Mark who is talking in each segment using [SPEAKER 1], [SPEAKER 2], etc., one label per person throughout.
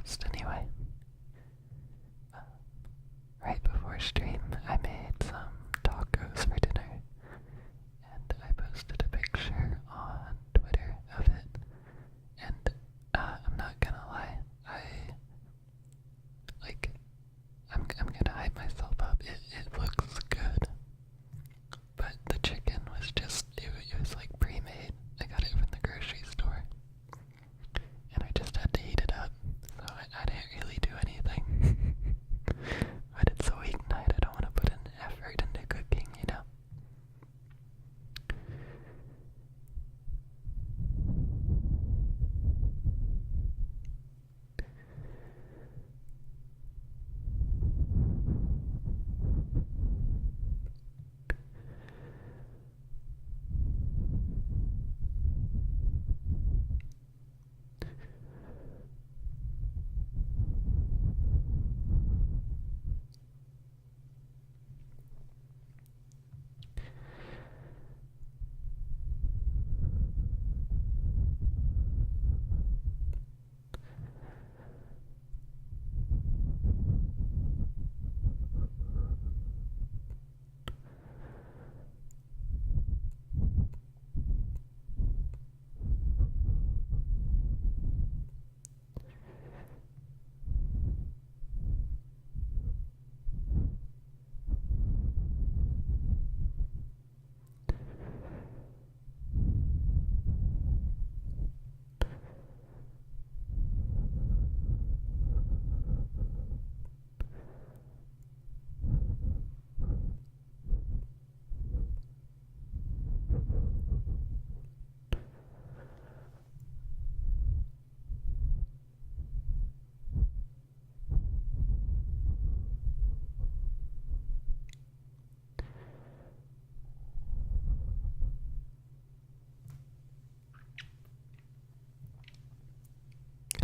[SPEAKER 1] post anyway. Right before stream, I made some tacos for dinner, and I posted a picture on Twitter of it. And I'm not gonna lie, I'm gonna hype myself up. It looks good, but the chicken was just it was like pre-made. I got it from the grocery store, and I just had to heat it up. So I didn't really do anything. But it's a weeknight. I don't want to put in effort into cooking, you know.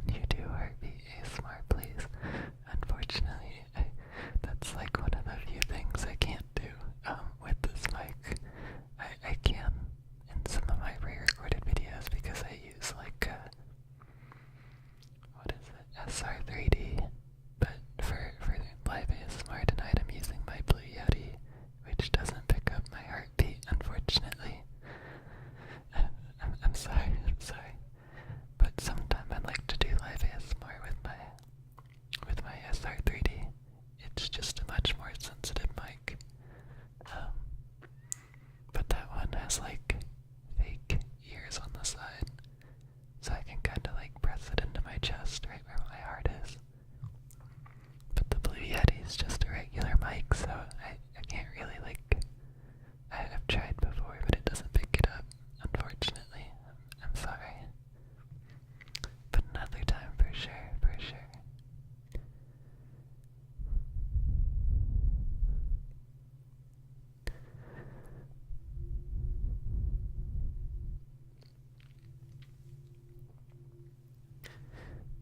[SPEAKER 1] Can you do heartbeat ASMR, please? Unfortunately, that's like one of the few things I can't do with this mic. I can in some of my pre-recorded videos because I use like what is it, SR3D, but for live ASMR tonight I'm using my Blue Yeti, which doesn't pick up my heartbeat, unfortunately. I'm sorry, but sometimes I like to do live ASMR with my SR3D. It's just a much more sensitive mic. But that one has like fake ears on the side, so I can kind of like press it into my chest right where my heart is. But the Blue Yeti is just a regular mic, so I can't really like. I've tried before, but it doesn't pick it up, unfortunately. I'm sorry. But another time for sure, for sure.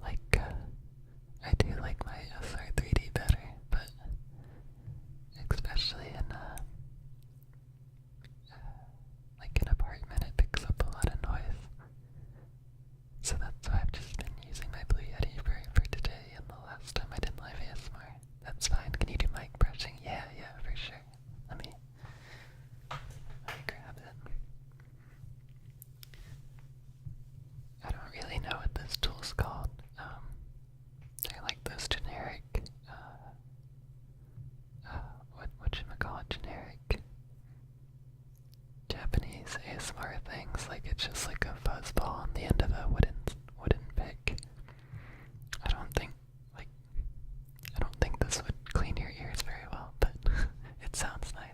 [SPEAKER 1] Like, I do like my SR3D better, but especially in like an apartment, it picks up a lot of noise. So that's why I've just been using my Blue Yeti for today, and the last time I did live ASMR. That's fine. Can you do mic brushing? Yeah, for sure. Let me grab it. I don't really know what this tool's called. They're like those generic, whatchamacallit, generic Japanese ASMR things. Like it's just like a fuzzball on the end of a wooden pick. I don't think this would clean your ears very well, but it sounds nice.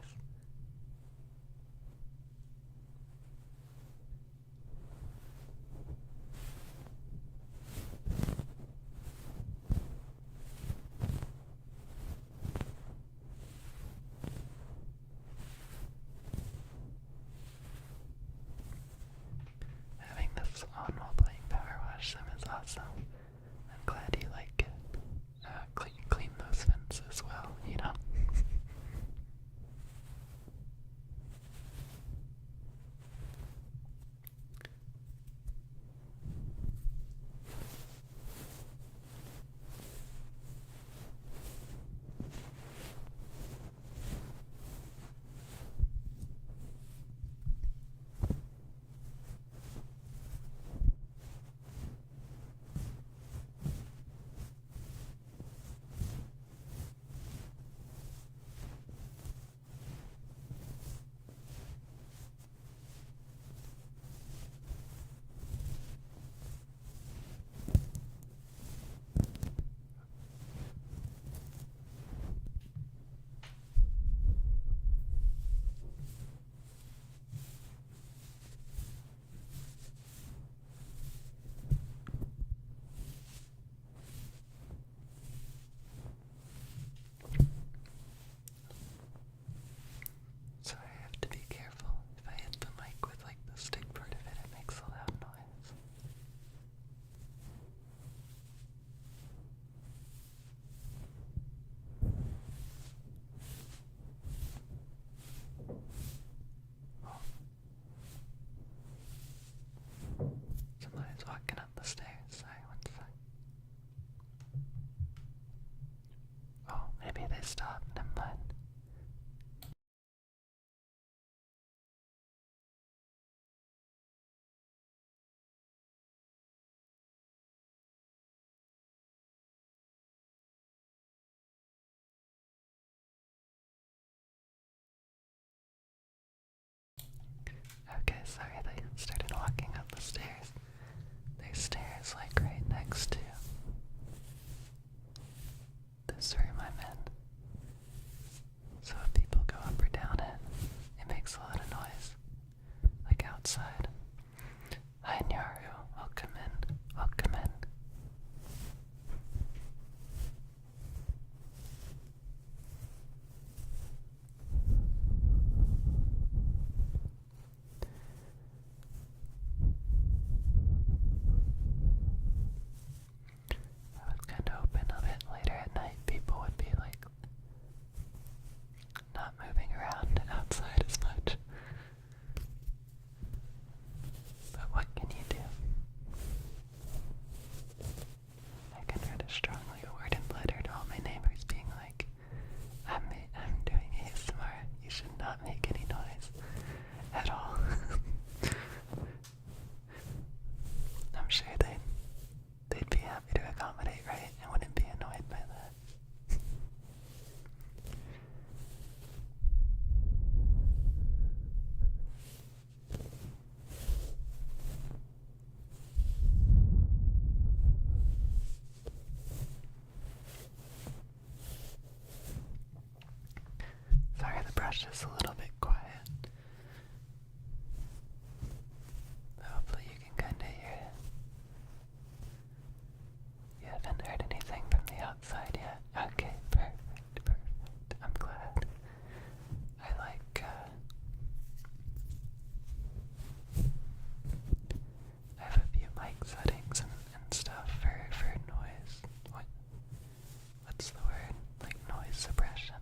[SPEAKER 1] Having this on while playing Power Wash Sim is awesome. I'm glad you like it. Clean those vents as well, you know? stairs. There's stairs like right next to this room I'm in. So if people go up or down it makes a lot of noise. Like outside. Hi Nyaru, welcome in, welcome in. I was kind of hoping a bit later at night people would be like not moving around outside as much. But what can you do? I can write a strongly worded letter to all my neighbors being like, I'm doing ASMR, you should not make any noise at all. I'm sure they'd be happy to accommodate, right? And wouldn't be annoyed by that. Sorry, the brush is a little bit quiet. But hopefully you can kind of hear it. You haven't heard anything from the outside yet? Okay, perfect, perfect. I'm glad. I like, I have a few mic settings and stuff for noise. What's the word? Like noise suppression.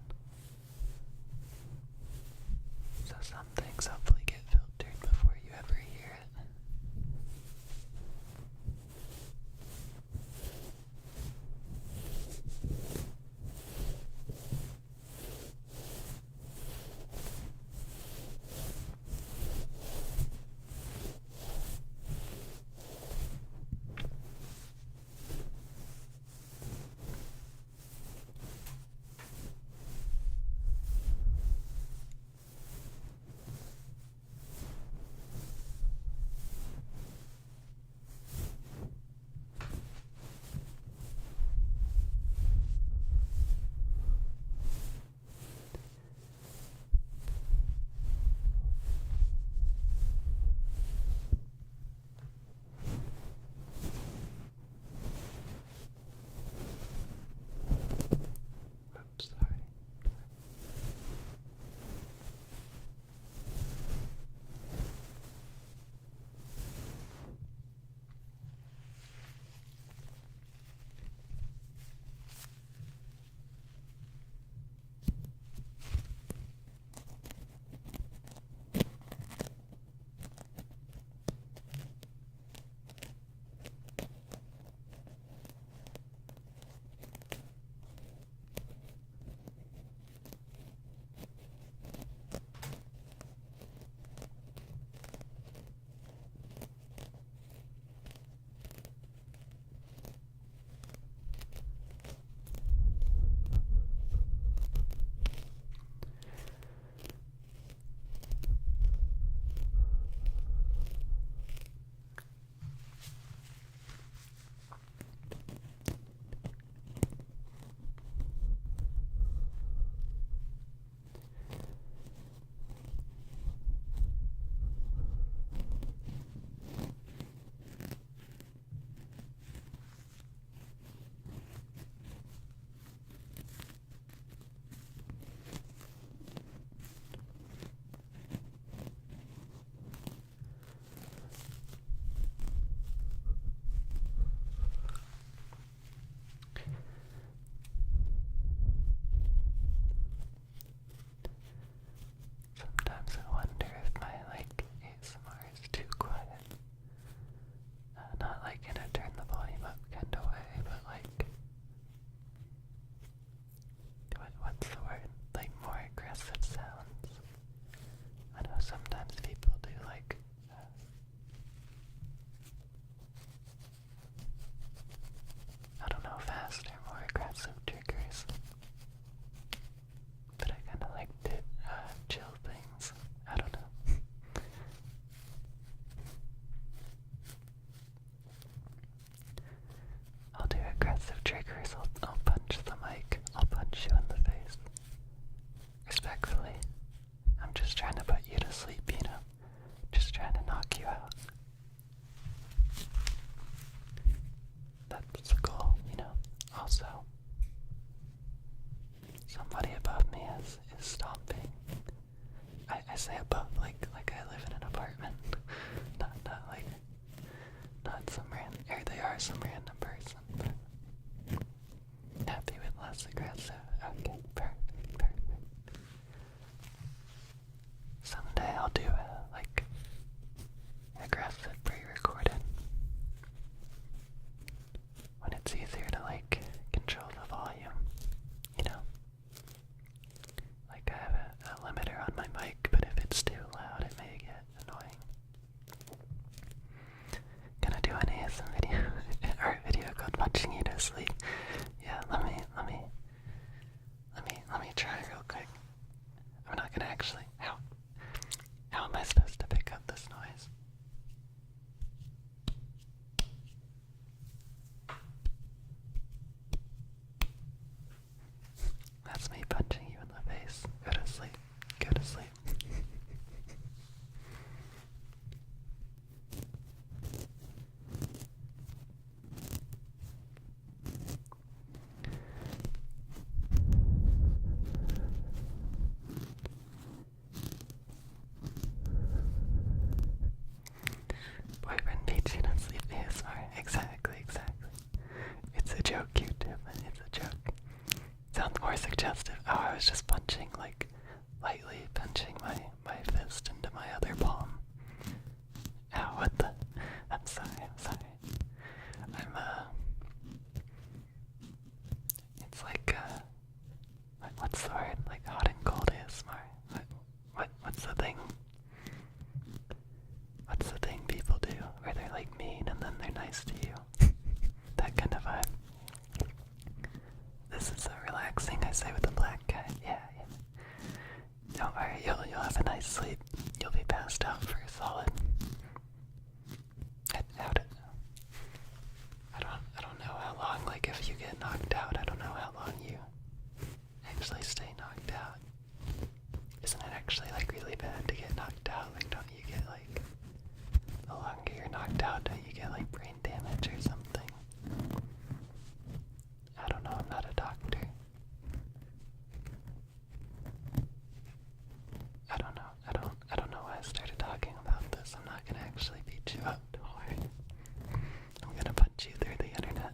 [SPEAKER 1] triggers, I'll punch the mic. I'll punch you in the face. Respectfully. I'm just trying to put you to sleep, you know? Just trying to knock you out. That's the goal, you know? Also, somebody above me is stomping. I say above like I live in an apartment. Not like not some random, or they are some random person, but happy with less aggressive. Okay, perfect. Someday I'll do like aggressive pre-recorded when it's easier to like control the volume, you know? Like I have a limiter on my mic, but if it's too loud it may get annoying. Gonna do an ASM video or a video called Watching You to Sleep. Yeah, let me try real quick. I'm not gonna actually how am I supposed to pick up this noise? That's me punching you in the face. Go to sleep. Go to sleep. Boyfriend beats you to sleep ASMR. Exactly. It's a joke, YouTube. It's a joke. Sounds more suggestive. Oh, I was just punching, like, lightly punching my fist into my other palm. Ow, what the? I'm sorry. It's like, what's the word? Like hot and cold ASMR. What's the thing? What's the thing people do where they're like mean and then they're nice to you? That kind of vibe. This is so relaxing, I say with a black cat. Yeah. Don't worry, you'll have a nice sleep. You'll be passed out for a solid. I don't know how long, like if you get knocked out, I don't know how long you actually stay knocked out. Isn't it actually like really bad to get knocked out? Like don't you get like, the longer you're knocked out, don't you get like brain damage or something? I don't know, I'm not a doctor. I don't know why I started talking about this. I'm not gonna actually beat you up, don't worry. I'm gonna punch you through the internet.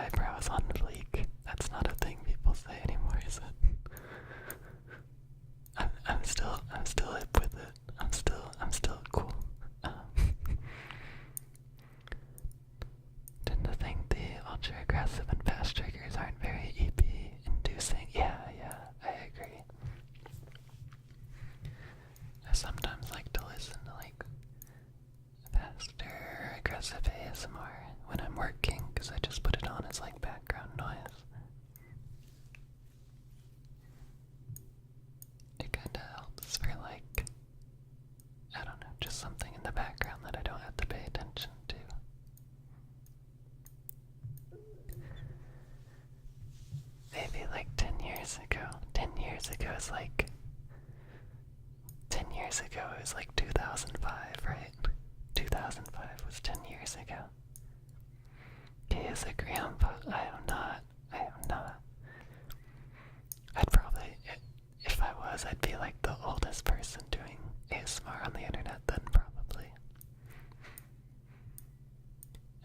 [SPEAKER 1] eyebrows on fleek. That's not a thing people say anymore, is it? I'm still hip with it. I'm still cool. Tend to think the ultra aggressive and fast triggers aren't very EP inducing. Yeah, I agree. I sometimes like to listen to like faster, aggressive ASMR when I'm working because I just put it on as like background noise. It kinda helps for like, I don't know, just something in the background that I don't have to pay attention to. Maybe like 10 years ago. 10 years ago is like 10 years ago, it was like 2005, right? 2005 was 10 years ago. Okay, as a grandpa, I am not. I'd probably, if I was, I'd be like the oldest person doing ASMR on the internet then, probably.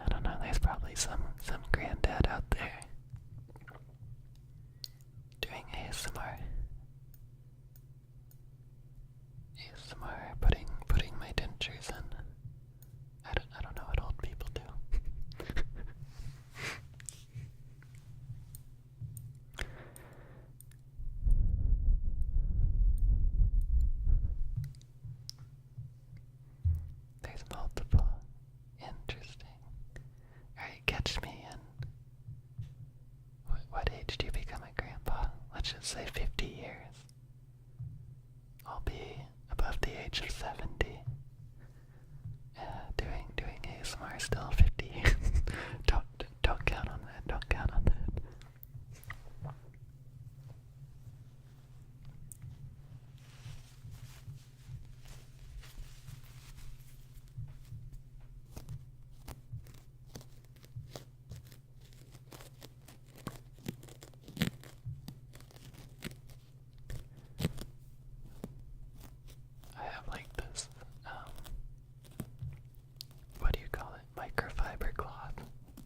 [SPEAKER 1] I don't know, there's probably some granddad out there doing ASMR. Putting my dentures in. I don't know what old people do. There's multiple. Interesting. Alright, catch me in. What age do you become a grandpa? Let's just say 50 years. I'll be above the age of 70. Doing ASMR still 50. Don't count on that. Don't count on that. I have like this, what do you call it? Microfiber cloth.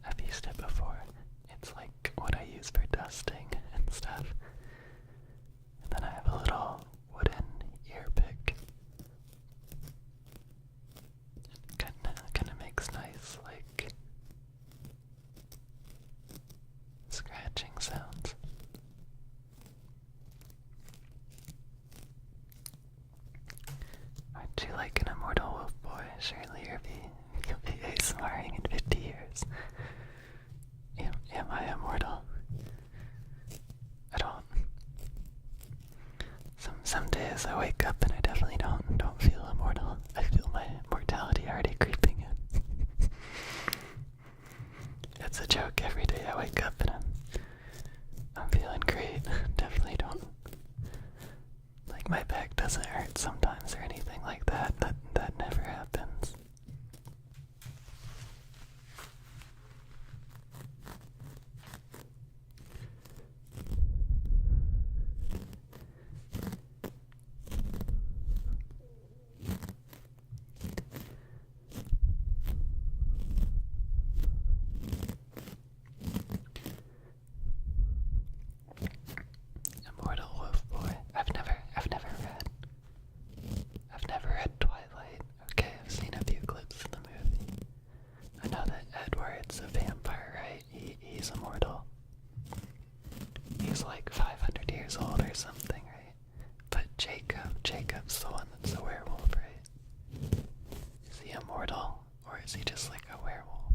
[SPEAKER 1] I've used it before. It's like what I use for dusting and stuff. And then I have a little wooden ear pick. It kinda makes nice, like, scratching sounds. Aren't you like an immortal wolf boy? Surely you'll be ASMRing in 50 years. Am I immortal? I don't. Some days I wake up and I definitely don't feel immortal. I feel my mortality already creeping in. It's a joke. Every day I wake up and I'm feeling great. Definitely don't. Like my back doesn't hurt sometimes or anything like that. That never happens. Immortal Wolf Boy. I've never read Twilight. Okay, I've seen a few clips of the movie. I know that Edward's a vampire, right? He's immortal. He's like 500 years old or something, right? But Jacob's the one that's a werewolf, right? Is he immortal? Or is he just like a werewolf?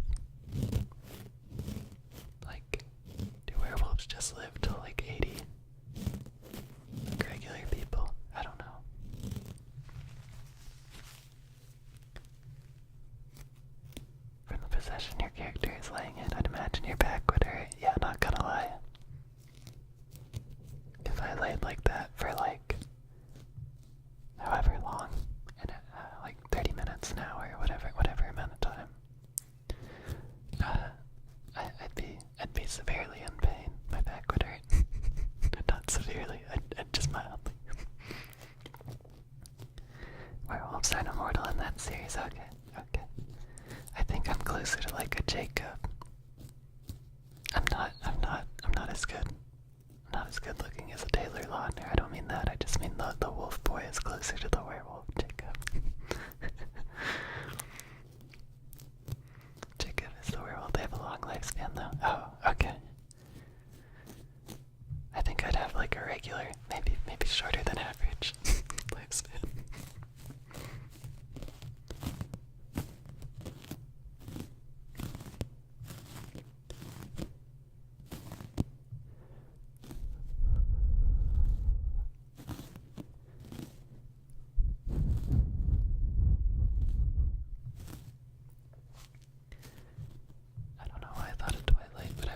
[SPEAKER 1] Like, do werewolves just live till like 80? Like regular people? I don't know. From the position your character is laying in, I'd imagine your back would hurt. Yeah, not gonna lie. If I laid like that for like however long, and like 30 minutes an hour, whatever amount of time, I'd be severely in pain. My back would hurt. Not severely, I'd just mildly. Werewolves aren't immortal in that series. Okay. I think I'm closer to like a Jacob. I'm long lifespan though. Oh, okay. I think I'd have like a regular, maybe shorter than average lifespan. I don't know why I thought of Twilight, but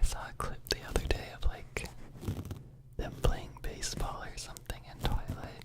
[SPEAKER 1] I saw a clip the other day of like them playing baseball or something in Twilight.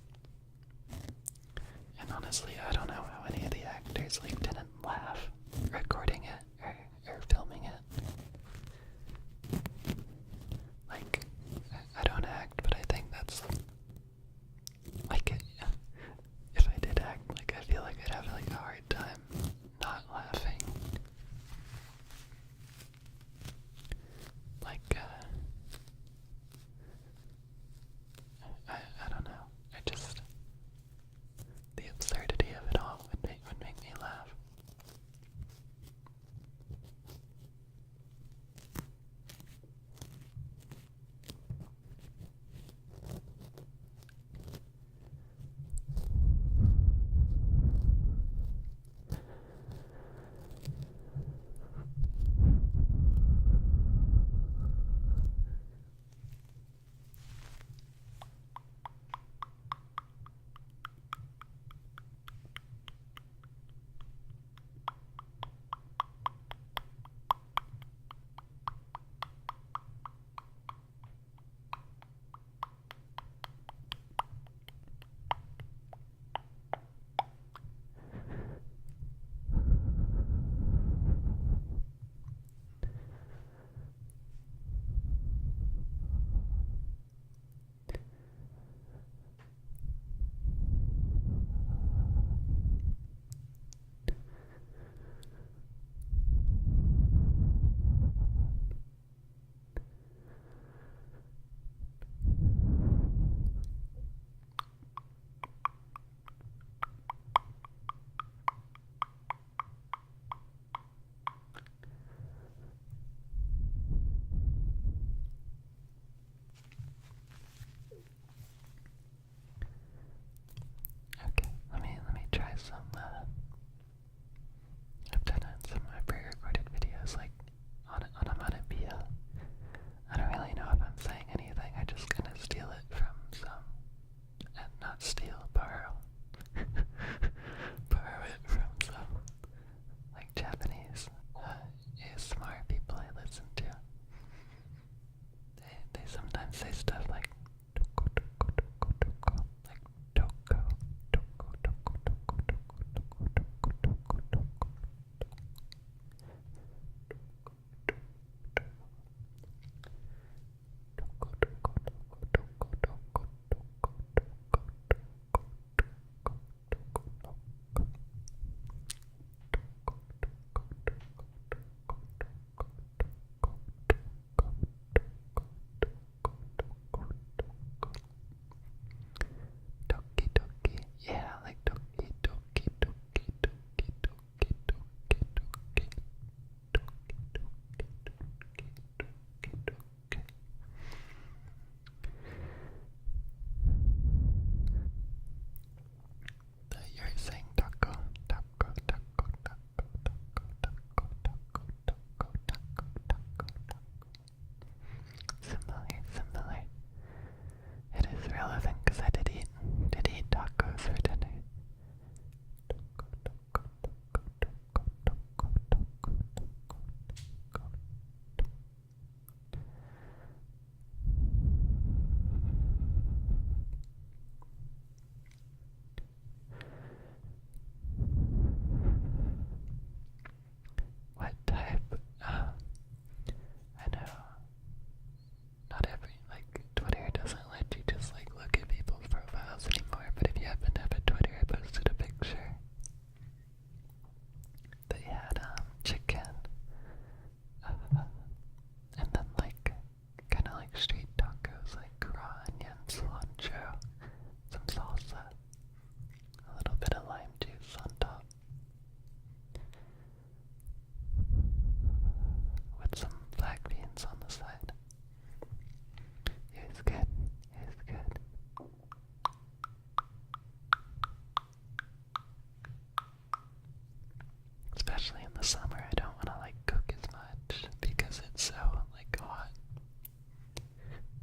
[SPEAKER 1] the summer I don't want to like cook as much because it's so like hot.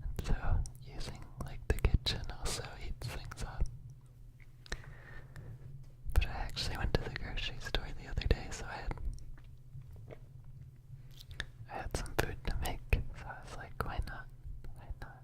[SPEAKER 1] And so using like the kitchen also heats things up. But I actually went to the grocery store the other day, so I had some food to make, so I was like, why not? Why not?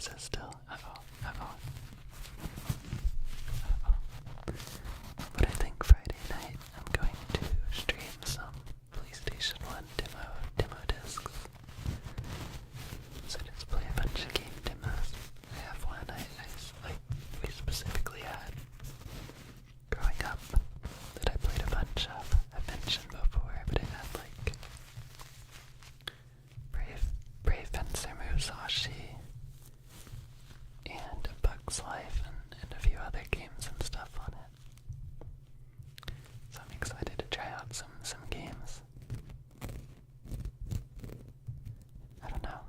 [SPEAKER 1] is it still? Uh-oh, uh-oh. Uh-oh. But I think Friday night I'm going to stream some PlayStation 1 demo discs. So just play a bunch of game demos. I have one we specifically had growing up that I played a bunch of. I've mentioned before, but it had like Brave Fencer Musashi and A Bug's Life and a few other games and stuff on it. So I'm excited to try out some games. I don't know,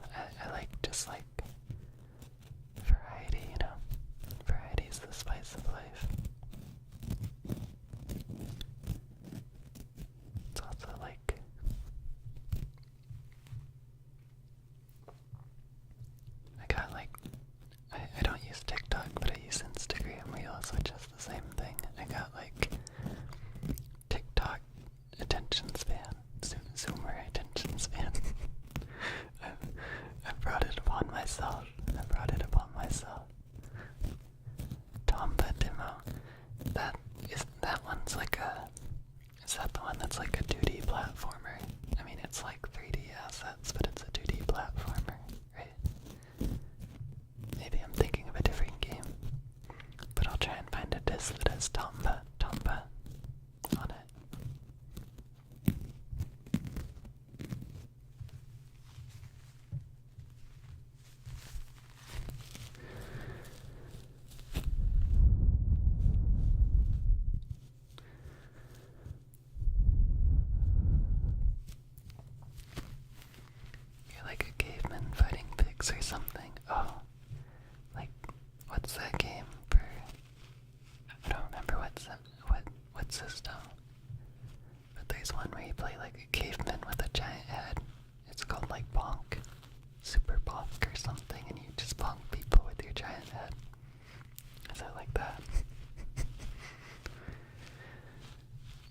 [SPEAKER 1] I like just like variety, you know? Variety's the spice of life. It's also like I don't use TikTok, but I use Instagram Reels, which is the same thing. I got like TikTok attention span, Zoomer attention span. I brought it upon myself. Tomba demo. That one's like is that the one that's like a 2D platformer? I mean, it's like 3D assets, but it's a 2D platformer, right? Maybe I'm thinking of a different game, but I'll try and find a disc that has Tomba on it. You're like a caveman fighting pigs or something. Oh, like what's that game for? I don't remember what system. But there's one where you play like a caveman with a giant head. It's called like Bonk, Super Bonk or something, and you just bonk people with your giant head. Is it like that?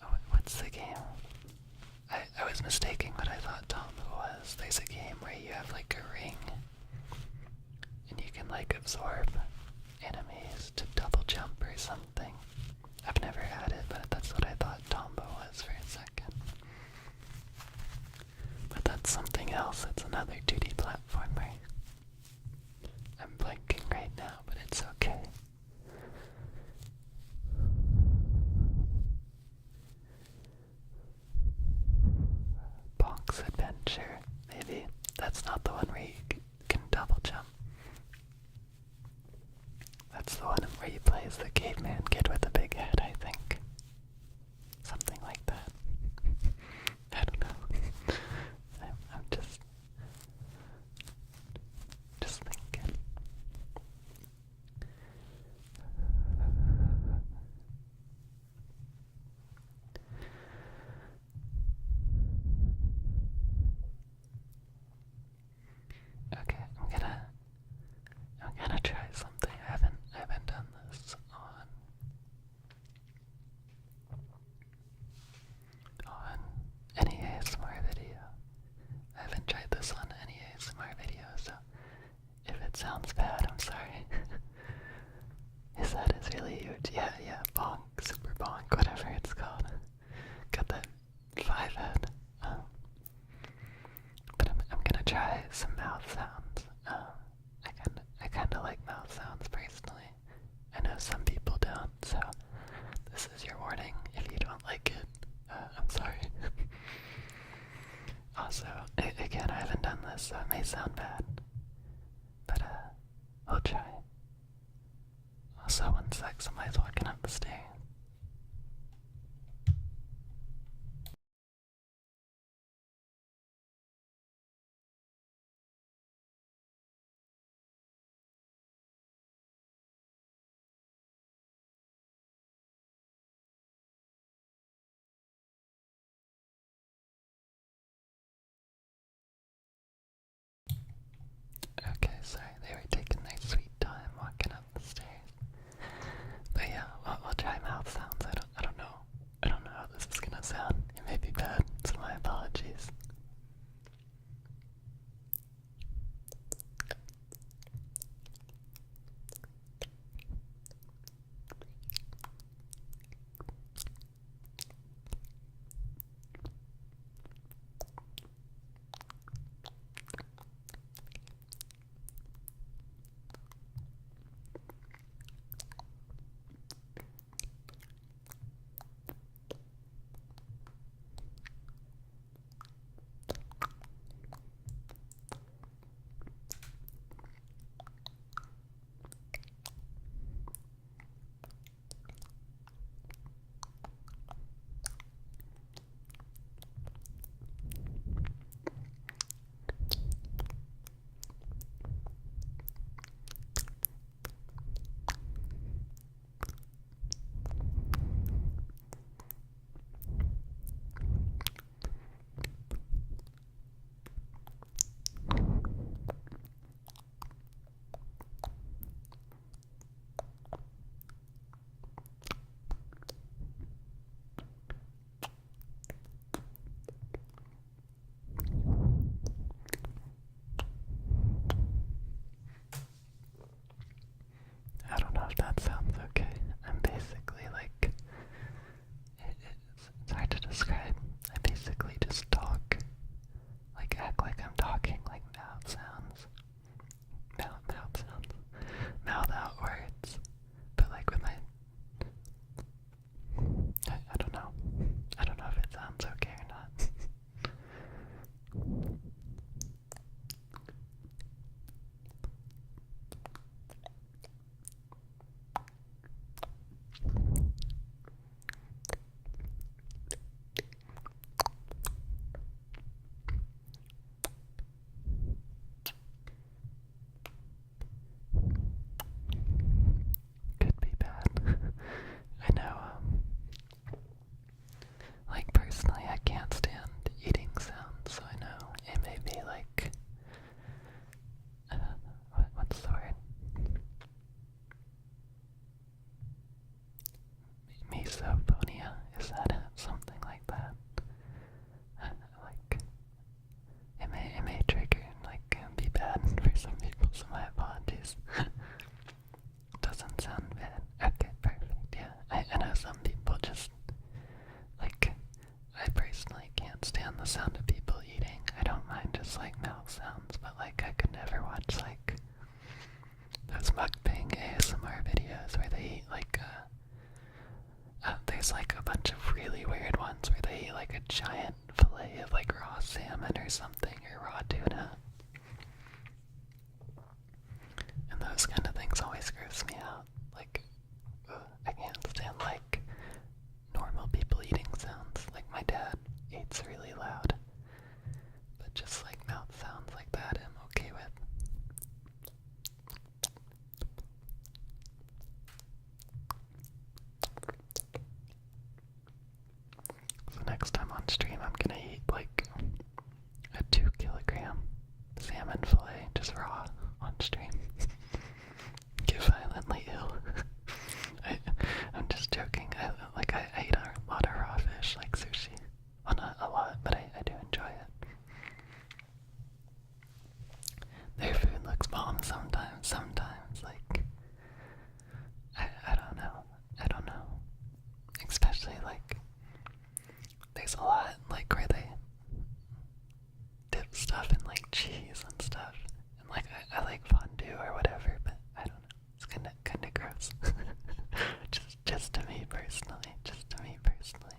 [SPEAKER 1] Oh, what's the game? I was mistaking what I thought Tomba was. There's a game where you have like a ring and you can like absorb enemies to double jump or something. I've never had it, but that's what I thought Tomba was for a second. But that's something else. It's another 2D platformer. I'm blanking right now, but it's okay. Bonk's Adventure, maybe. That's not the one where you can double jump. That's the one where you play as the caveman kid with the big head, I think. Something like that. I don't know. I'm just thinking. Okay, I'm gonna try something. I haven't done this on any ASMR video. I haven't tried this on any ASMR video, so if it sounds bad, I'm sorry. His head is really huge. Yeah, bonk, super bonk, whatever it's called. Got that 5 head. But I'm gonna try some mouth sounds. I kinda like mouth sounds personally. I know some people don't, so this is your warning. If you don't like it, I'm sorry. Also, again, I haven't done this, so it may sound bad. But, I'll try. Also, one sec, somebody's walking up the stairs. Okay, sorry, they were taking their sweet time walking up the stairs. But yeah, we'll try mouth sounds. Mouth sounds. Mouth out words. But like with my... I don't know. I don't know if it sounds okay or not. Could be bad. I know, like personally I can't stand eating sounds, so I know it may be like, what's the word? Misophonia, is that it? Something like that. Like, it may trigger, like, be bad for some people, so my apologies. Doesn't sound bad. Okay, perfect, yeah. I know some people just, like, I personally can't stand the sound of people eating. I don't mind just, like, mouth sounds, but, like, I could never watch, like, those mukbang ASMR videos where they eat, like, there's, like, a bunch of really weird ones where they eat, like, a giant fillet of, like, raw salmon or something, or raw tuna. And those kind of things always gross me out. Like, I can't stand, like, normal people eating sounds. Like, my dad eats really loud. But just, like, mouth sounds like that I'm okay with. So next time on stream I'm gonna eat, like, a 2-kilogram salmon fillet, just raw, on stream. Get violently ill. I'm just joking. I eat a lot of raw fish, like sushi. Well, not a lot, but I do enjoy it. Their food looks bomb sometimes. Sometimes, like, I don't know. I don't know. Especially, like, there's a lot, like, where they dip stuff in, like, cheese and stuff. And, like, I like fondue or whatever, but I don't know. It's kinda gross. just to me personally. Just to me personally.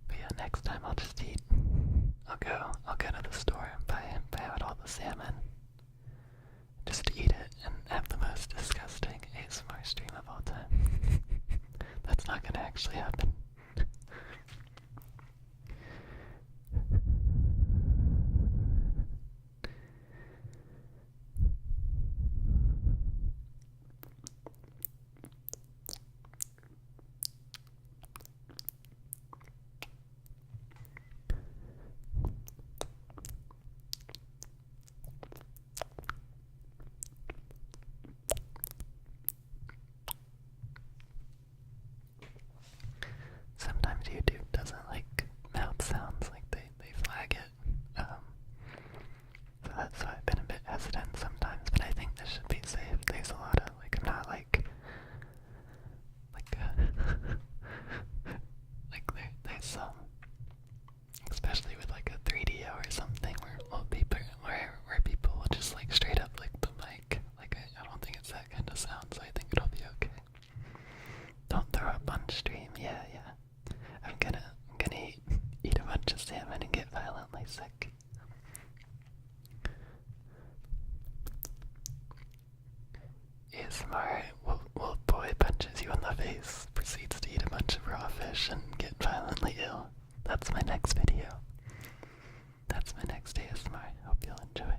[SPEAKER 1] But yeah, next time I'll just eat. I'll go to the store and buy out all the salmon. Just eat it and have the most disgusting ASMR stream of all time. That's not gonna actually happen. Sometimes YouTube doesn't like mouth sounds, like they flag it. So that's why I've been a bit hesitant sometimes, but I think this should be safe. There's a lot of, like, I'm not like like there's some, especially with like a 3DO or something where people will just like straight up lick the mic. Like I don't think it's that kind of sound, so I think it'll be okay. Don't throw up on stream. Yeah. I'm gonna eat a bunch of salmon and get violently sick. ASMR will boy punches you in the face, proceeds to eat a bunch of raw fish and get violently ill. That's my next video. That's my next ASMR. Hope you'll enjoy.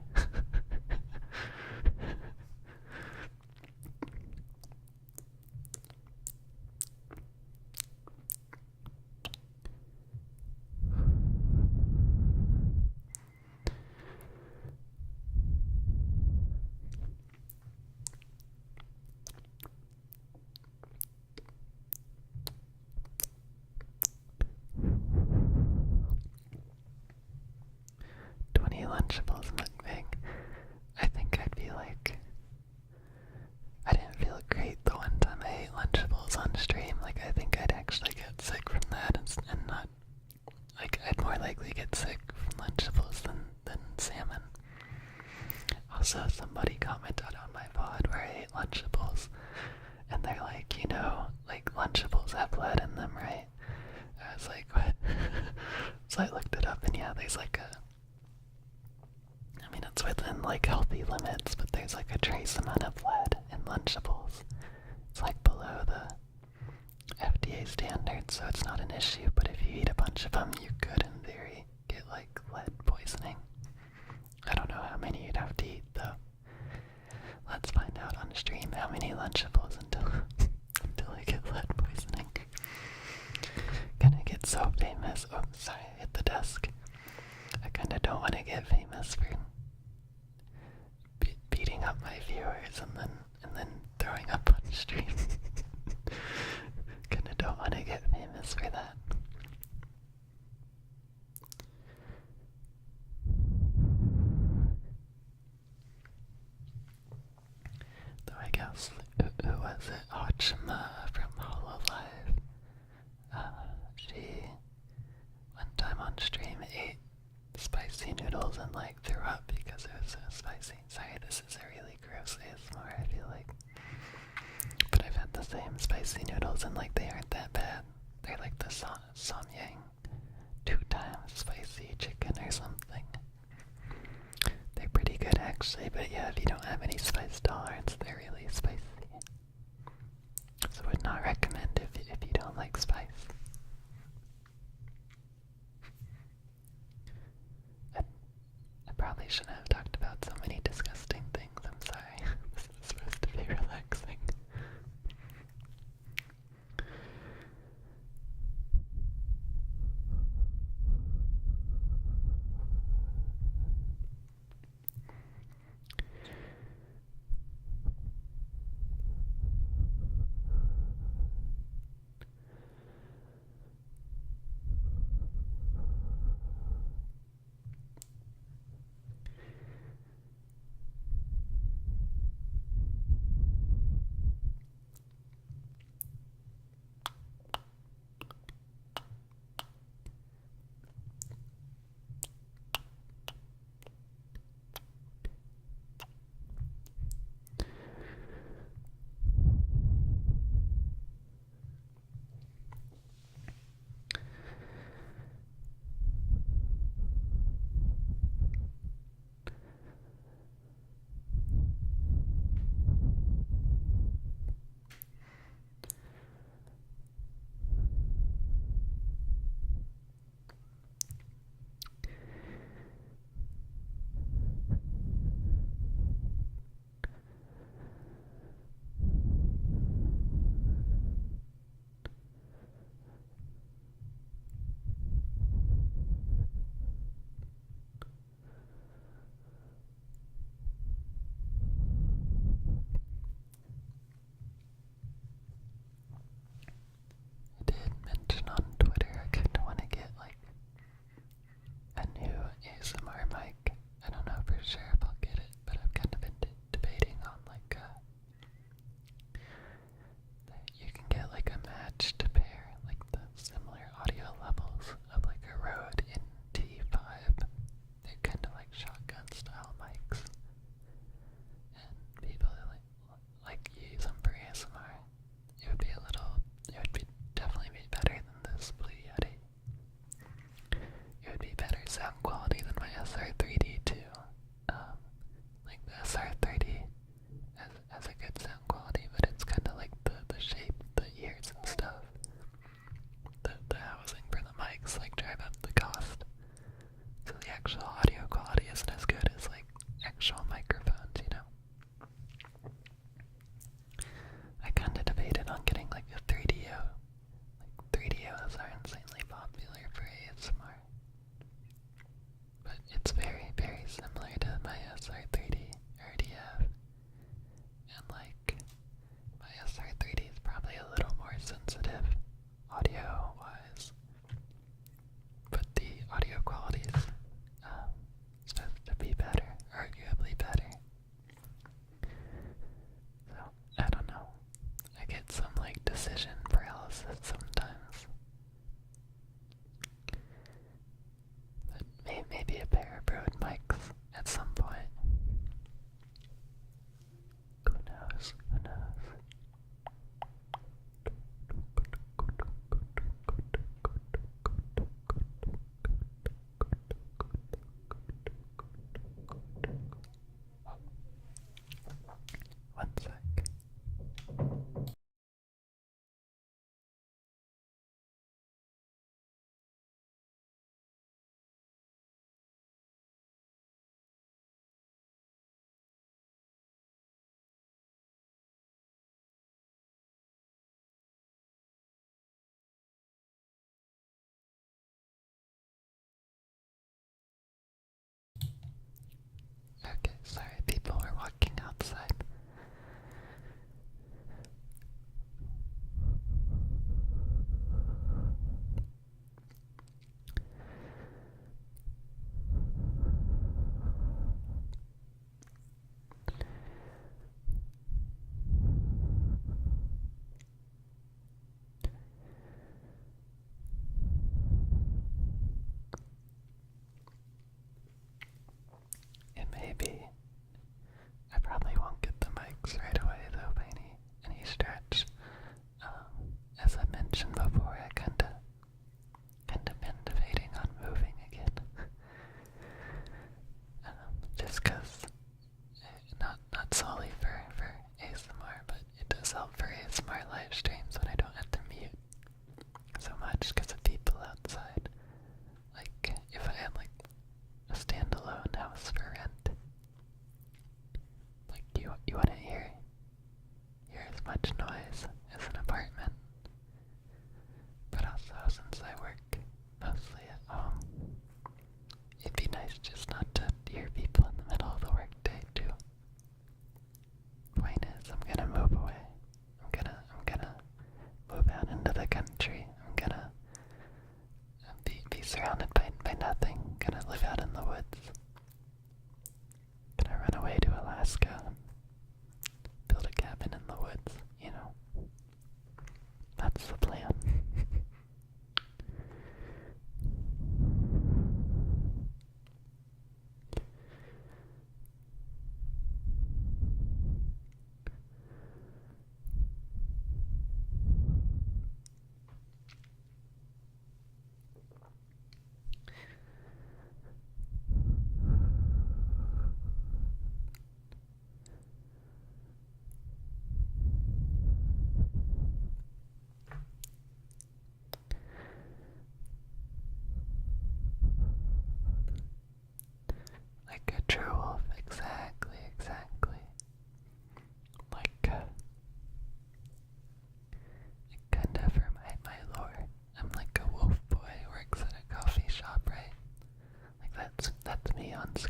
[SPEAKER 1] also somebody commented on my VOD where I ate Lunchables, and they're like, you know, like Lunchables have lead in them, right? I was like, what? So I looked it up, and yeah, there's like I mean, it's within like healthy limits, but there's like a trace amount of lead in Lunchables. It's like below the FDA standards, so it's not an issue, but if you eat a bunch of them, you could, in theory, get like lead poisoning. I don't know how many you'd have to eat, though. Let's find out on stream how many Lunchables until I get lead poisoning. Gonna get so famous. Oh, sorry, I hit the desk. I kinda don't want to get famous for beating up my viewers and then throwing up on stream. Kinda don't want to get famous for that. Though I guess, who was it? Ochima from Hololive. She, one time on stream, ate spicy noodles and like threw up because it was so spicy. Sorry, this is a really gross ASMR, I feel like. But I've had the same spicy noodles and like they aren't that bad. They're like the Samyang 2 times spicy chicken or something. They're pretty good actually, but yeah, if you don't have any spice tolerance, they're really spicy. So I would not recommend if you don't like spice. I probably shouldn't have talked about so many disgusting things, I'm sorry. This is supposed to be relaxing.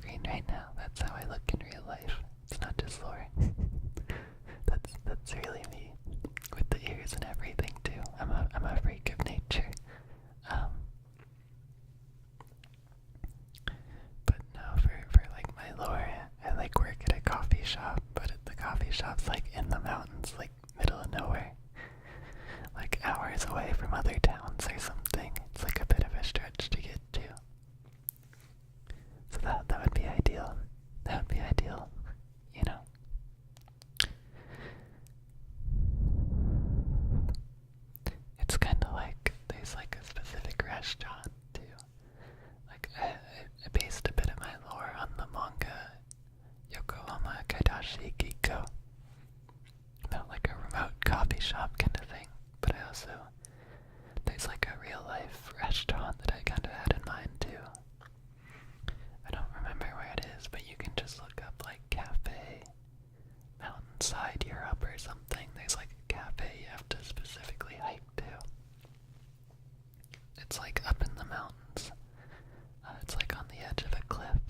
[SPEAKER 1] screen right now. That's how I look in real life. It's not just lore. that's really me. With the ears and everything too. I'm a freak of nature. But no, for like my lore, I like work at a coffee shop, but the coffee shop's like in the mountains, like middle of nowhere. Like hours away from other towns or something. It's like a bit of a stretch to get to. So that would be ideal. That would be ideal, you know. It's kind of like there's like a specific restaurant too. Like I based a bit of my lore on the manga Yokohama Kaidashi Giko. About like a remote coffee shop kind of thing. But I also, there's like a real life restaurant that I kind of had in mind too. I don't remember where it is, but you can just look up like Cafe Mountainside Europe or something. There's like a cafe you have to specifically hike to. It's like up in the mountains. It's like on the edge of a cliff.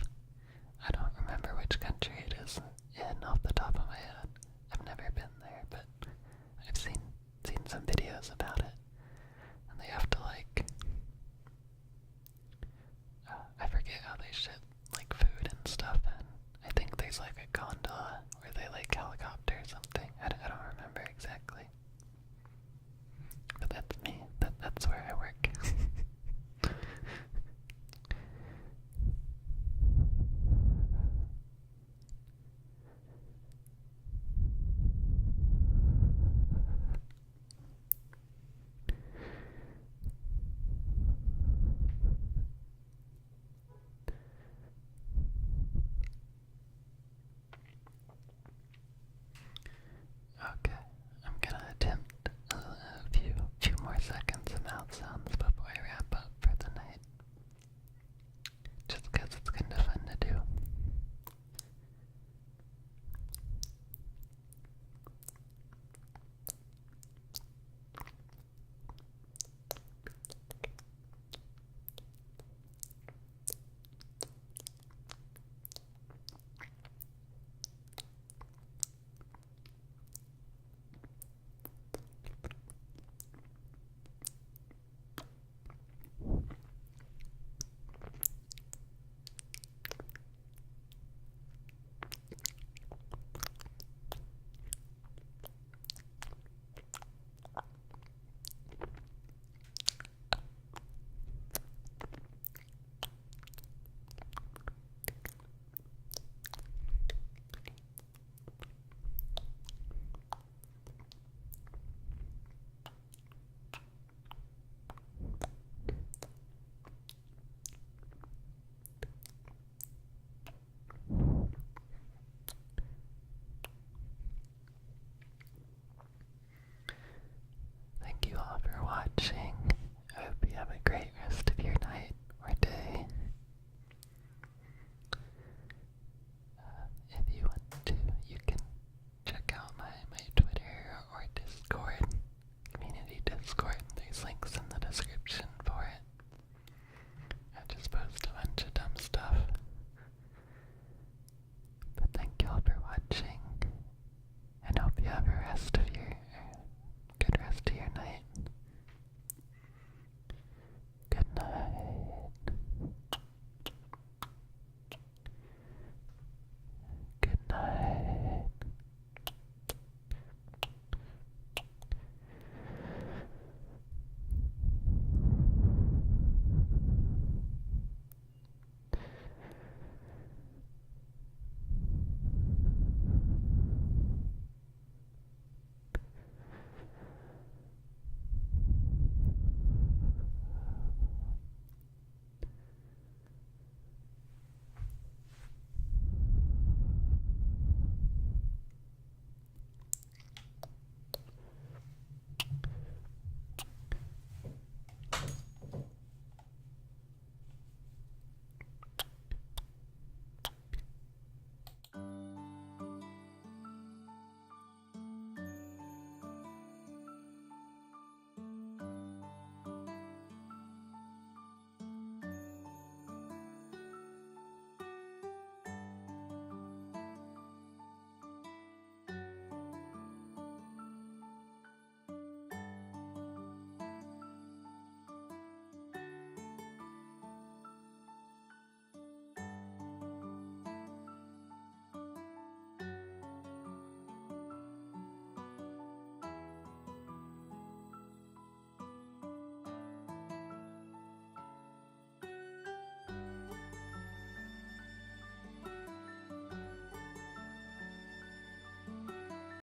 [SPEAKER 1] I don't remember which country it is in off the top of my head. I've never been there, but I've seen some videos about it. And they have to like I forget how they ship like food and stuff, and I think there's like a gondola where they like helicopter